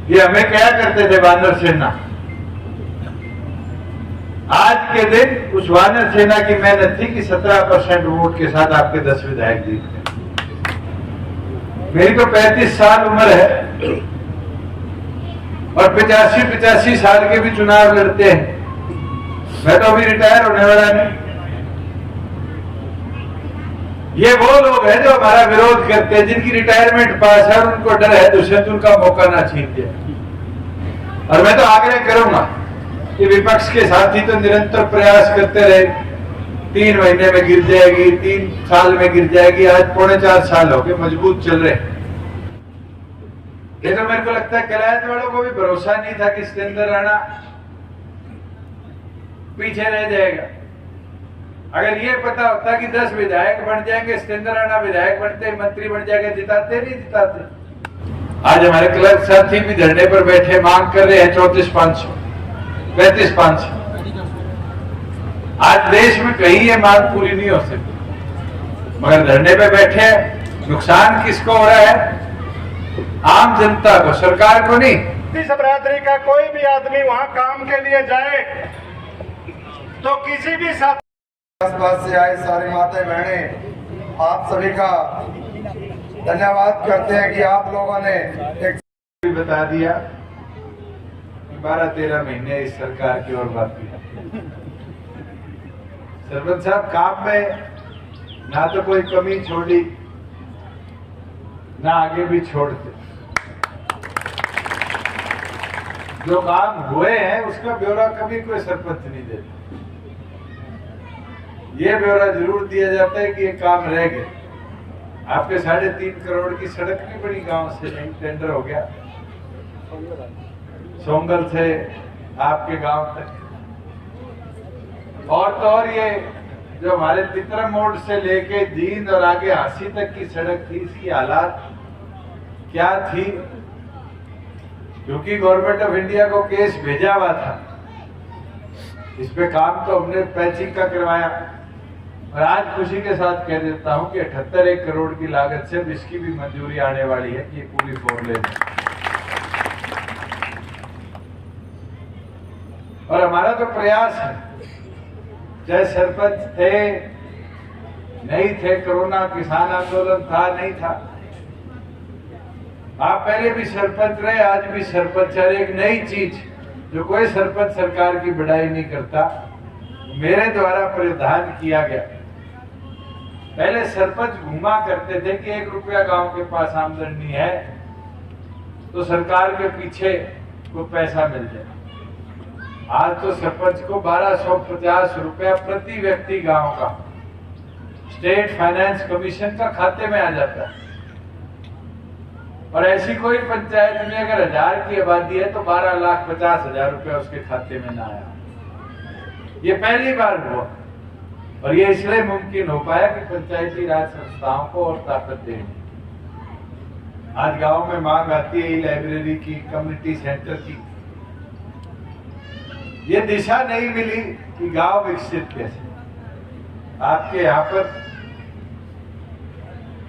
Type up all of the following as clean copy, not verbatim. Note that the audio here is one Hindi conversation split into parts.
ये हमें क्या करते थे वानर सेना। आज के दिन उस वानर सेना की मेहनत थी कि 17% वोट के साथ आपके 10 विधायक जीत गए। मेरी तो 35 साल उम्र है और 85 साल के भी चुनाव लड़ते हैं। मैं तो अभी रिटायर होने वाला नहीं। ये वो लोग हैं जो हमारा विरोध करते हैं, जिनकी रिटायरमेंट पास है और उनको डर है दुष्यंत का मौका ना छीन जाए। और मैं तो आग्रह करूंगा कि विपक्ष के साथी तो निरंतर प्रयास करते रहे। 3 महीने में गिर जाएगी, 3 साल में गिर जाएगी, आज 3.25 साल हो गए मजबूत चल रहे। ये तो मेरे को लगता है कलायत वालों को भी भरोसा नहीं था कि सतेंद्र राणा पीछे रह जाएगा। अगर ये पता होता कि 10 विधायक बन जाएंगे, सतेंद्र राणा विधायक बनते, मंत्री बन जाएंगे, जिताते नहीं जिताते। आज हमारे क्लर्क साथी भी धरने पर बैठे मांग कर रहे हैं 34,500, 35,500। आज देश में कहीं ये मांग पूरी नहीं हो सकती, मगर धरने पे बैठे। नुकसान किसको हो रहा है? आम जनता को, सरकार को नहीं। इस बरादरी का कोई भी आदमी वहां काम के लिए जाए तो किसी भी साथ आसपास से आए सारी माताएं बहनें, आप सभी का धन्यवाद करते हैं कि आप लोगों ने एक बता दिया 12-13 महीने इस सरकार की ओर बाकी है। सरपंच साहब काम में ना तो कोई कमी छोड़ी, ना आगे भी छोड़ते। जो काम हुए हैं उसका ब्यौरा कभी कोई सरपंच नहीं देता। ये ब्यौरा जरूर दिया जाता है कि ये काम रह गए। आपके 3.5 करोड़ की सड़क नहीं बनी गांव से, टेंडर हो गया सोंगल से आपके गांव तक। और तो और ये जो हमारे तितरा मोड़ से लेके जींद और आगे हांसी तक की सड़क थी, इसकी हालात क्या थी? क्योंकि गवर्नमेंट ऑफ इंडिया को केस भेजा हुआ था, इस पे काम तो हमने पैचिंग का करवाया। और आज खुशी के साथ कह देता हूं कि 78 करोड़ की लागत से इसकी भी मंजूरी आने वाली है कि ये पूरी 4 लेन। और हमारा तो प्रयास है, चाहे सरपंच थे नहीं थे, कोरोना किसान आंदोलन था नहीं था, आप पहले भी सरपंच रहे, आज भी सरपंच। और एक नई चीज जो कोई सरपंच सरकार की बढ़ाई नहीं करता, मेरे द्वारा प्रावधान किया गया। पहले सरपंच घुमा करते थे कि 1 रुपया गांव के पास आमदनी है तो सरकार के पीछे को पैसा मिल जाए। आज तो सरपंच को 1250 रुपया प्रति व्यक्ति गांव का स्टेट फाइनेंस कमीशन का खाते में आ जाता है। और ऐसी कोई पंचायत में अगर 1000 की आबादी है तो 12,50,000 रुपया उसके खाते में ना आया। ये पहली बार हुआ और ये इसलिए मुमकिन हो पाया कि पंचायती राज संस्थाओं को और ताकत देनी। आज गांव में मांग आती है लाइब्रेरी की, कम्युनिटी सेंटर की। ये दिशा नहीं मिली कि गांव विकसित कैसे। आपके यहाँ पर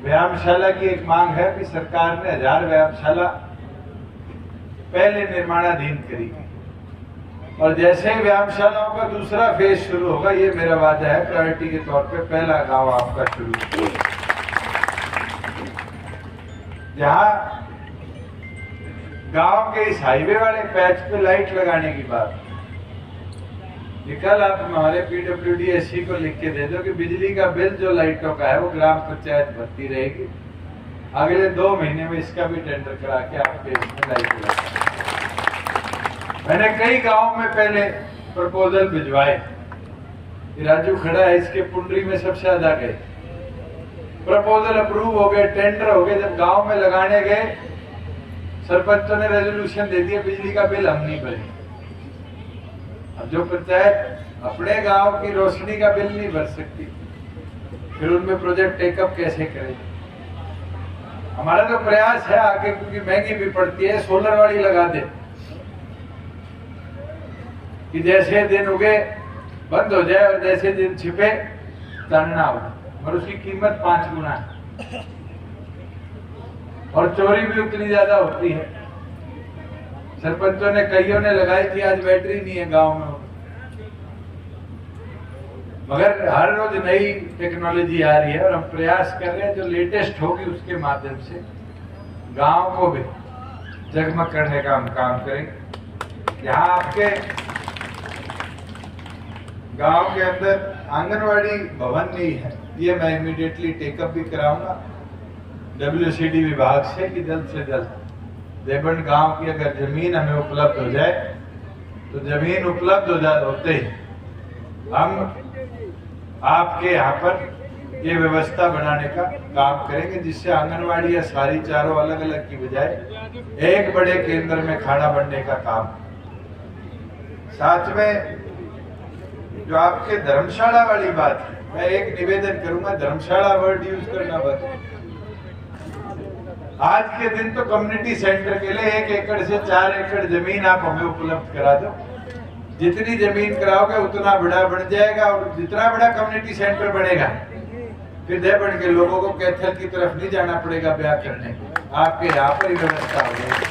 व्यायामशाला की एक मांग है कि सरकार ने 1000 व्यायामशाला पहले निर्माणाधीन करी और जैसे ही व्यायामशालाओं का दूसरा फेज शुरू होगा, ये मेरा वादा है, प्रायोरिटी के तौर पे पहला गांव आपका शुरू। जहां गांव के इस हाईवे वाले पैच पे लाइट लगाने की बात, ये कल आप हमारे PWD-SC को लिख के दे दो कि बिजली का बिल जो लाइटों का है वो ग्राम पंचायत भरती रहेगी। अगले 2 महीने में इसका भी टेंडर करा के आपके इसमें लाइट लगा। मैंने कई गांवों में पहले प्रपोजल भिजवाए, राजू खड़ा है, इसके पुंडरी में सबसे ज्यादा गए, प्रपोजल अप्रूव हो गए, टेंडर हो गए। जब गांव में लगाने गए, सरपंचों ने रेजोल्यूशन दे दिया बिजली का बिल हम नहीं भरेंगे। अब जो पंचायत अपने गांव की रोशनी का बिल नहीं भर सकती, फिर उनमें प्रोजेक्ट टेकअप कैसे करें? हमारा तो प्रयास है आगे, क्योंकि महंगी भी पड़ती है, सोलर वाली लगा दे कि जैसे दिन उगे बंद हो जाए और जैसे दिन छिपे चानना हो, और उसकी कीमत 5 गुना है और चोरी भी उतनी ज्यादा होती है। सरपंचों ने कईयों ने लगाई थी, आज बैटरी नहीं है गांव में। मगर हर रोज नई टेक्नोलॉजी आ रही है और हम प्रयास कर रहे हैं जो लेटेस्ट होगी उसके माध्यम से गांव को भी जगमग करने का हम काम करेंगे। यहाँ आपके गांव के अंदर आंगनवाड़ी भवन नहीं है, ये मैं इमीडिएटली टेकअप भी कराऊंगा WCD विभाग से कि जल्द से जल्द देवबंद गांव की अगर जमीन हमें उपलब्ध हो जाए तो जमीन उपलब्ध होते ही हम आपके यहाँ पर ये व्यवस्था बनाने का काम करेंगे, जिससे आंगनवाड़ी या सारी चारों अलग अलग की बजाय एक बड़े केंद्र में खाना बनने का काम। साथ में जो आपके धर्मशाला वाली बात है, मैं एक निवेदन करूंगा, धर्मशाला वर्ड यूज करना बंद। आज के दिन तो कम्युनिटी सेंटर के लिए 1 एकड़ से 4 एकड़ जमीन आप हमें उपलब्ध करा दो। जितनी जमीन कराओगे उतना बड़ा बन जाएगा, और जितना बड़ा कम्युनिटी सेंटर बनेगा फिर देवबंद के लोगों को कैथल की तरफ नहीं जाना पड़ेगा ब्याह करने, आपके यहाँ पर ही व्यवस्था हो जाएगी।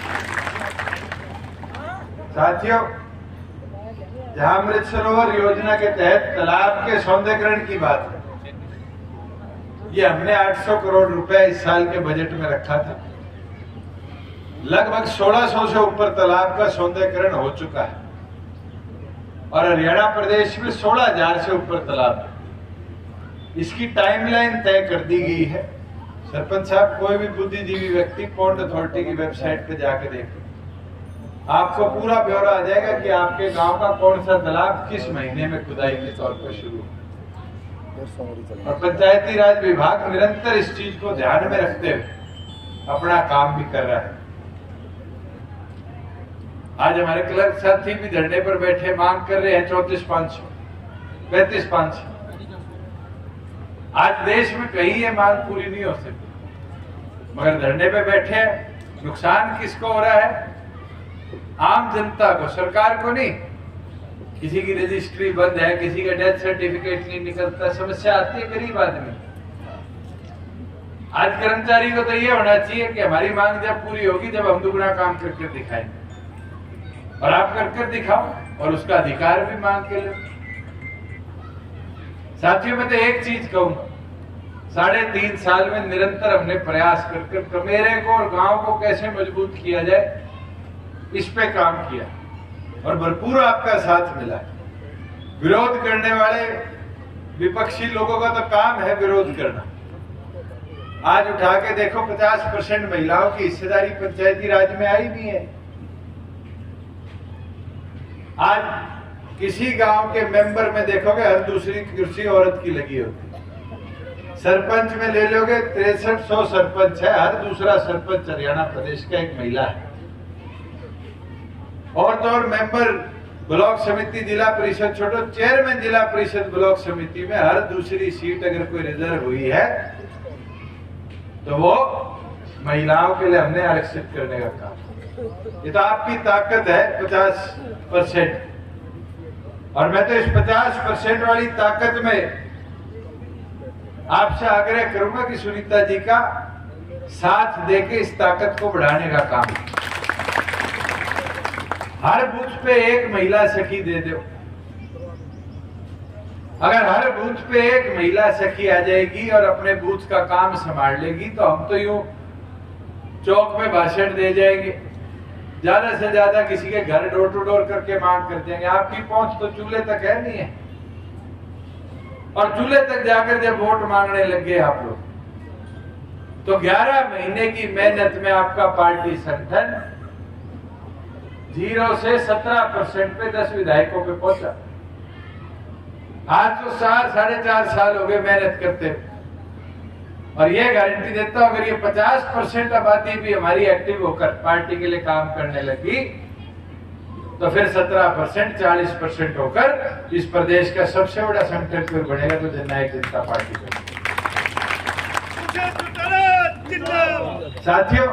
साथियों, जहां अमृत सरोवर योजना के तहत तालाब के सौंदर्यीकरण की बात है, ये हमने 800 करोड़ रुपए इस साल के बजट में रखा था। लगभग 1600 से ऊपर तालाब का सौंदर्यीकरण हो चुका है और हरियाणा प्रदेश में 16,000 से ऊपर तालाब है। इसकी टाइमलाइन तय कर दी गई है। सरपंच साहब, कोई भी बुद्धिजीवी व्यक्ति पोर्ट अथॉरिटी की वेबसाइट पे जाके देखें, आपको पूरा ब्यौरा आ जाएगा कि आपके गांव का कौन सा तालाब किस महीने में खुदाई के तौर पर शुरू हो। और पंचायती राज विभाग निरंतर इस चीज को ध्यान में रखते हुए अपना काम भी कर रहा है। आज हमारे क्लर्क साथी भी धरने पर बैठे मांग कर रहे हैं 34,500, 35,500। आज देश में कहीं ये मांग पूरी नहीं हो सकती, मगर धरने पे बैठे हैं। नुकसान किसको हो रहा है? आम जनता को, सरकार को नहीं। किसी की रजिस्ट्री बंद है, किसी का डेथ सर्टिफिकेट नहीं निकलता, समस्या आती है गरीब आदमी। आज कर्मचारी को तो ये होना चाहिए कि हमारी मांग जब पूरी होगी जब हम दुगना काम करके दिखाएंगे, और आप कर दिखाओ और उसका अधिकार भी मांग के लो। साथियों, मैं तो एक चीज कहूंगा, 3.5 साल में निरंतर हमने प्रयास कर कमेरे को और गांव को कैसे मजबूत किया जाए इस पे काम किया और भरपूर आपका साथ मिला। विरोध करने वाले विपक्षी लोगों का तो काम है विरोध करना। आज उठा के देखो 50% महिलाओं की हिस्सेदारी पंचायती राज में आई नहीं है। आज किसी गांव के मेंबर में देखोगे हर दूसरी कुर्सी औरत की लगी होती। सरपंच में ले लोगे 6300 सरपंच है, हर दूसरा सरपंच हरियाणा प्रदेश का एक महिला है। और तो और मेंबर ब्लॉक समिति जिला परिषद छोड़ो, चेयरमैन जिला परिषद ब्लॉक समिति में हर दूसरी सीट अगर कोई रिजर्व हुई है तो वो महिलाओं के लिए हमने आरक्षित करने का काम। ये तो आपकी ताकत है 50%, और मैं तो इस 50% वाली ताकत में आपसे आग्रह करूंगा कि सुनीता जी का साथ देके इस ताकत को बढ़ाने का काम। हर बूथ पे एक महिला सखी दे दो। अगर हर बूथ पे एक महिला सखी आ जाएगी और अपने बूथ का काम संभाल लेगी तो हम तो यूं चौक में भाषण दे जाएंगे, ज्यादा से ज्यादा किसी के घर डोर टू डोर करके मांग कर देंगे। आपकी पहुंच तो चूल्हे तक है नहीं है, और चूल्हे तक जाकर जब वोट मांगने लग गए आप लोग तो 11 महीने की मेहनत में आपका पार्टी संगठन 0 से 17% पे 10 विधायकों पे पहुंचा। आज तो 4-4.5 साल हो गए मेहनत करते, और ये गारंटी देता हूं अगर ये 50% आबादी भी हमारी एक्टिव होकर पार्टी के लिए काम करने लगी तो फिर 17%, 40% होकर इस प्रदेश का सबसे बड़ा संगठन फिर बनेगा तो जननायक जनता पार्टी का। साथियों,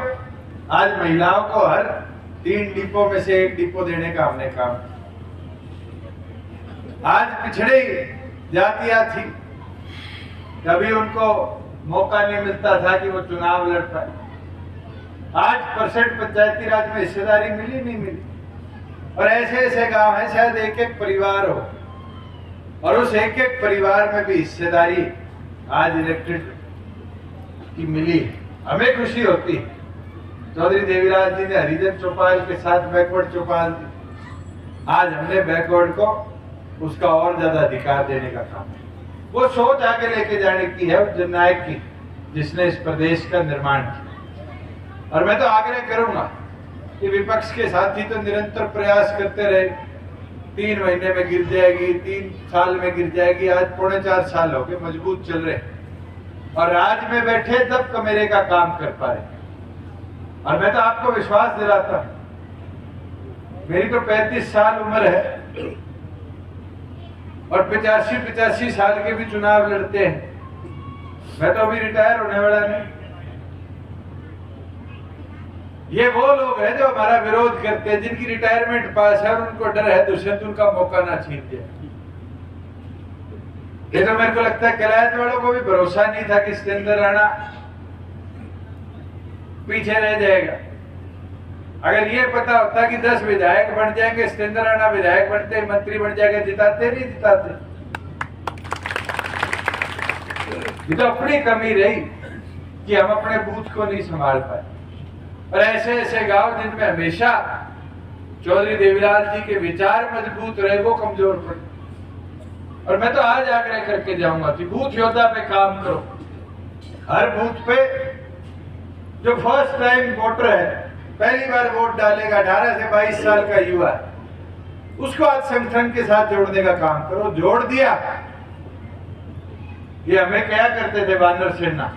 आज महिलाओं को हर 3 डिपो में से 1 डिपो देने का हमने काम। आज पिछड़ी जातियां थी, कभी उनको मौका नहीं मिलता था कि वो चुनाव लड़ पाए। आज परसेंट पंचायती राज में हिस्सेदारी मिली नहीं मिली। और ऐसे ऐसे गांव हैं, शायद एक एक परिवार हो, और उस एक एक परिवार में भी हिस्सेदारी आज इलेक्टेड की मिली। हमें खुशी होती है। चौधरी देवीराज जी ने हरिजन चौपाल के साथ बैकवर्ड चौपाल दी। आज हमने बैकवर्ड को उसका और ज्यादा अधिकार देने का काम, वो सोच आगे लेके जाने की है जननायक की, जिसने इस प्रदेश का निर्माण किया। और मैं तो आग्रह करूंगा कि विपक्ष के साथी तो निरंतर प्रयास करते रहे, 3 महीने में गिर जाएगी, 3 साल में गिर जाएगी, आज 3.25 साल हो गए मजबूत चल रहे, और राज में बैठे तब कमेरे का काम कर पाए। और मैं तो आपको विश्वास दिलाता हूं, मेरी तो 35 साल उम्र है और 85 साल के भी चुनाव लड़ते हैं। मैं तो अभी रिटायर होने वाला नहीं। ये वो लोग हैं जो हमारा विरोध करते हैं, जिनकी रिटायरमेंट पास है और उनको डर है दुष्यंत का मौका ना छीन जाए। ये तो मेरे को लगता है कलायत वालों को भी भरोसा नहीं था कि सत्येंद्र राणा पीछे रह जाएगा। अगर ये पता होता कि 10 विधायक बन जाएंगे, सत्येंद्र राणा विधायक बनते, मंत्री बन जाएगा, जिताते नहीं जिताते। ये तो अपनी कमी रही कि हम अपने बूथ को नहीं संभाल पाए। और ऐसे ऐसे गांव जिनमें हमेशा चौधरी देवीलाल जी के विचार मजबूत रहे, वो कमजोर पड़े। और मैं तो आज आग्रह करके जाऊंगा कि बूथ योद्धा पे काम करो। हर बूथ पे जो फर्स्ट टाइम वोटर है, पहली बार वोट डालेगा, 18 से 22 साल का युवा है, उसको आज संगठन के साथ जोड़ने का काम करो। जोड़ दिया। ये हमें क्या करते थे वानर सेना,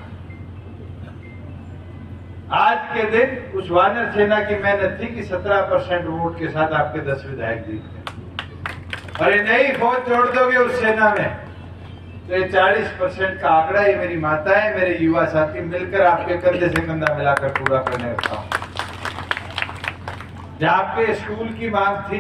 आज के दिन उस वानर सेना की मेहनत थी कि 17% वोट के साथ आपके 10 विधायक जीत गए। और ये नई फौज जोड़ दोगे उस सेना में तो ये 40% का आंकड़ा, ये मेरी माताएं, मेरे युवा साथी मिलकर आपके कंधे से कंधा मिलाकर पूरा करने का काम। जहां आपके स्कूल की मांग थी,